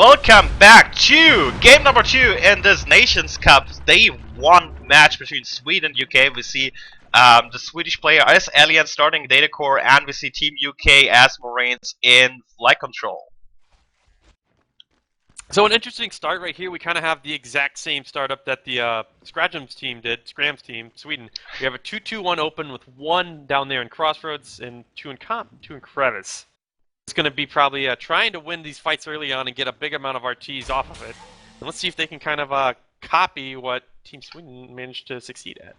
Welcome back to game number 2 in this Nations Cup Day 1 match between Sweden and UK. We see the Swedish player as Alien starting data core, and we see Team UK as Marines in flight control. So an interesting start right here. We kind of have the exact same startup that the Scram's team, Sweden. We have a 2-2-1 open with 1 down there in Crossroads and 2 in Crevice. It's going to be probably trying to win these fights early on and get a big amount of RTs off of it. And let's see if they can kind of copy what Team Sweden managed to succeed at.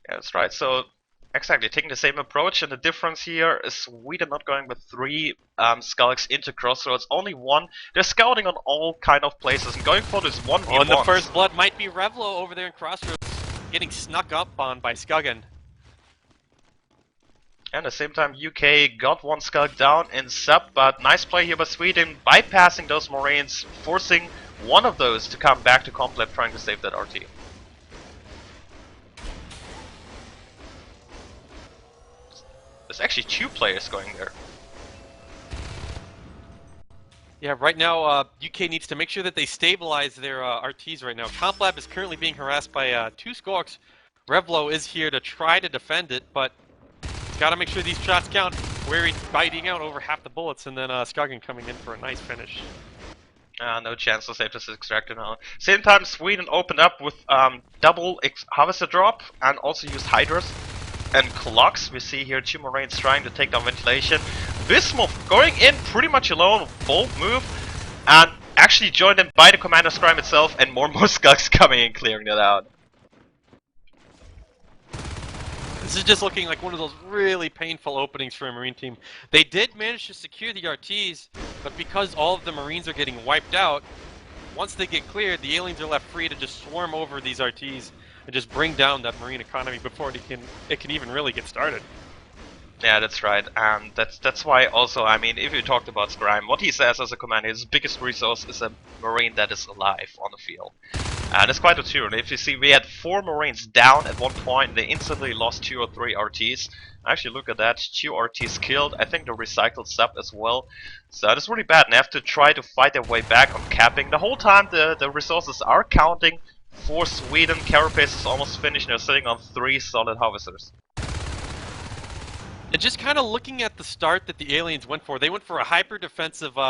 Yeah, that's right. So exactly, taking the same approach, and the difference here is Sweden not going with 3 Skulks into Crossroads, only 1. They're scouting on all kind of places and going for this 1v1. Oh, and the first blood might be Revlo over there in Crossroads, getting snuck up on by Skuggen. And at the same time, UK got 1 Skulk down in sub, but nice play here by Sweden, bypassing those Marines, forcing one of those to come back to Complete, trying to save that RT. There's actually 2 players going there. Yeah, right now UK needs to make sure that they stabilize their RTs right now. Complab is currently being harassed by 2 Skulks. Revlo is here to try to defend it, but gotta make sure these shots count. Weary biting out over half the bullets, and then Skuggen coming in for a nice finish. No chance to save this extractor now. Same time, Sweden opened up with double harvester drop and also used Hydras and clocks. We see here 2 Marines trying to take down ventilation. Bismuth going in pretty much alone, bold move, and actually joined in by the Commander Scram itself, and more Skulks coming in, clearing that out. This is just looking like one of those really painful openings for a Marine team. They did manage to secure the RTs, but because all of the Marines are getting wiped out, once they get cleared, the aliens are left free to just swarm over these RTs and just bring down that Marine economy before it can even really get started. Yeah, that's right, and that's why also, I mean, if you talked about Scram, what he says as a commander, his biggest resource is a Marine that is alive on the field. That's quite a turn. If you see, we had 4 Marines down at one point, they instantly lost 2 or 3 RTs. Actually, look at that, 2 RTs killed, I think the recycled sub as well. So that's really bad, and they have to try to fight their way back on capping. The whole time the resources are counting for Sweden. Carapace is almost finished, and they're sitting on 3 solid harvesters. And just kind of looking at the start that the aliens went for, they went for a hyper defensive 2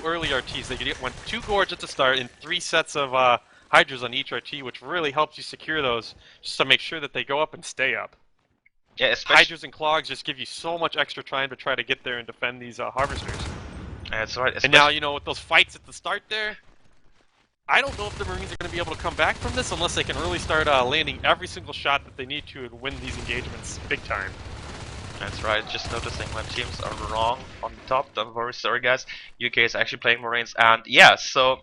early RTs. They went 2 Gorge at the start and 3 sets of Hydras on each RT, which really helps you secure those, just to make sure that they go up and stay up. Yeah, especially Hydras and Clogs just give you so much extra time to try to get there and defend these harvesters. That's right. And now, you know, with those fights at the start there, I don't know if the Marines are going to be able to come back from this unless they can really start landing every single shot that they need to and win these engagements big time. That's right, just noticing my teams are wrong on the top. Don't worry, sorry guys. UK is actually playing Marines, and yeah, so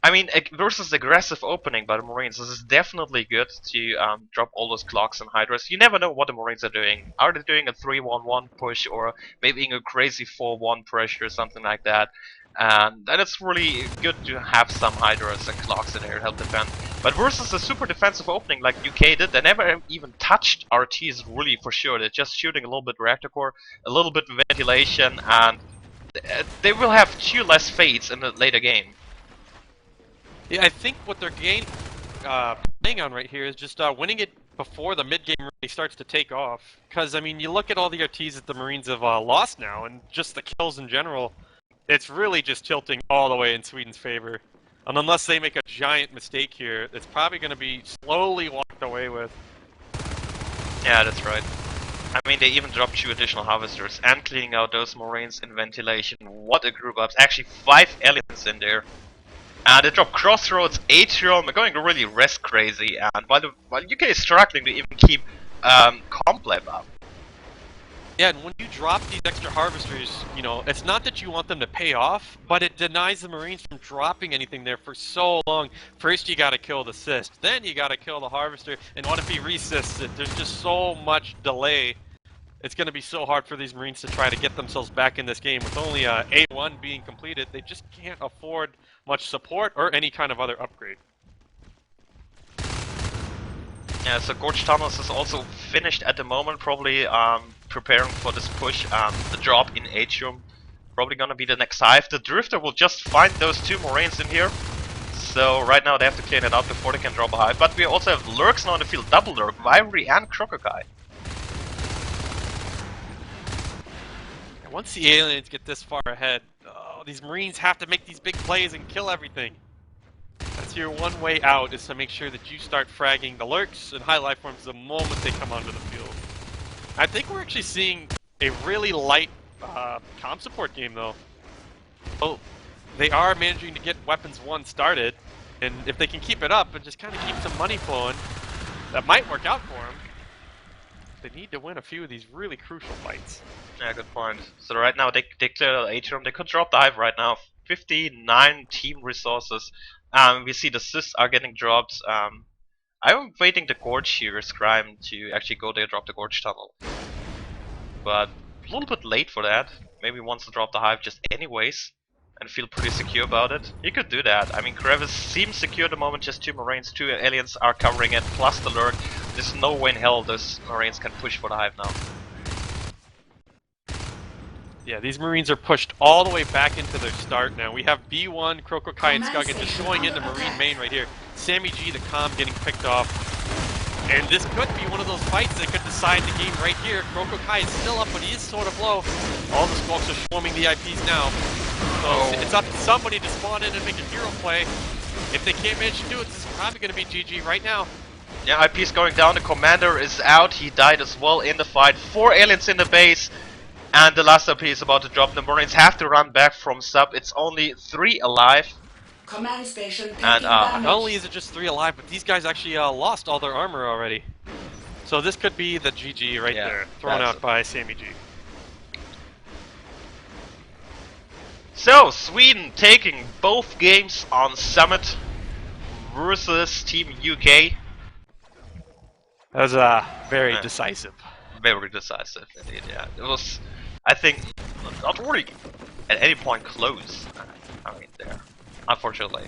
I mean, versus aggressive opening by the Marines, this is definitely good to drop all those clocks and Hydras. You never know what the Marines are doing. Are they doing a 3-1-1 push, or maybe a crazy 4-1 pressure or something like that? And it's really good to have some Hydras and clocks in there to help defend. But versus a super defensive opening like UK did, they never even touched RTs really for sure. They're just shooting a little bit reactor core, a little bit ventilation, and they will have 2 less fades in the later game. Yeah, I think what they're playing on right here is just winning it before the mid-game really starts to take off. Because, I mean, you look at all the RTs that the Marines have lost now, and just the kills in general, it's really just tilting all the way in Sweden's favor. And unless they make a giant mistake here, it's probably going to be slowly walked away with. Yeah, that's right. I mean, they even dropped 2 additional harvesters and cleaning out those Marines in ventilation. What a group up. Actually 5 aliens in there. And they drop Crossroads, Atrium, they're going to really rest crazy, and while UK is struggling to even keep Complab up. Yeah, and when you drop these extra harvesters, you know, it's not that you want them to pay off, but it denies the Marines from dropping anything there for so long. First you gotta kill the cyst, then you gotta kill the harvester, and what if he resists it? There's just so much delay. It's going to be so hard for these Marines to try to get themselves back in this game. With only A1 being completed, they just can't afford much support or any kind of other upgrade. Yeah, so Gorge Tunnels is also finished at the moment, probably preparing for this push, the drop in Atrium. Probably gonna be the next hive. The Drifter will just find those 2 Marines in here. So right now they have to clean it out before they can drop a hive. But we also have Lurks now in the field. Double Lurk, Vivery and Crocodile. And once the aliens get this far ahead, oh, these Marines have to make these big plays and kill everything. That's your one way out, is to make sure that you start fragging the Lurks and high life forms the moment they come onto the field. I think we're actually seeing a really light comm support game, though. Oh, they are managing to get Weapons 1 started, and if they can keep it up and just kind of keep some money flowing, that might work out for them. They need to win a few of these really crucial fights. Yeah, good point. So right now they clear the atrium. They could drop the hive right now. 59 team resources. We see the assists are getting dropped. I'm waiting the Gorge here, Scrime, to actually go there, drop the Gorge tunnel. But a little bit late for that. Maybe wants to drop the hive just anyways and feel pretty secure about it. He could do that. I mean, Crevice seems secure at the moment, just 2 Marines, 2 aliens are covering it, plus the Lurk. There's no way in hell those Marines can push for the hive now. Yeah, these Marines are pushed all the way back into their start now. We have B1, Krokokai, and Skuggin just going into Marine main right here. Sammy G, the comm, getting picked off. And this could be one of those fights that could decide the game right here. Krokokai is still up, but he is sort of low. All the smokes are swarming the IPs now. So it's up to somebody to spawn in and make a hero play. If they can't manage to do it, this is probably going to be GG right now. Yeah, IP's going down. The commander is out. He died as well in the fight. 4 aliens in the base. And the last IP is about to drop. The Marines have to run back from sub. It's only 3 alive. Command station And not only is it just 3 alive, but these guys actually lost all their armor already. So this could be the GG right there, thrown out by Sammy G. So, Sweden taking both games on Summit versus Team UK. That was very decisive. Very decisive indeed, yeah. It was, I think, not really at any point close. I mean, there. Unfortunately.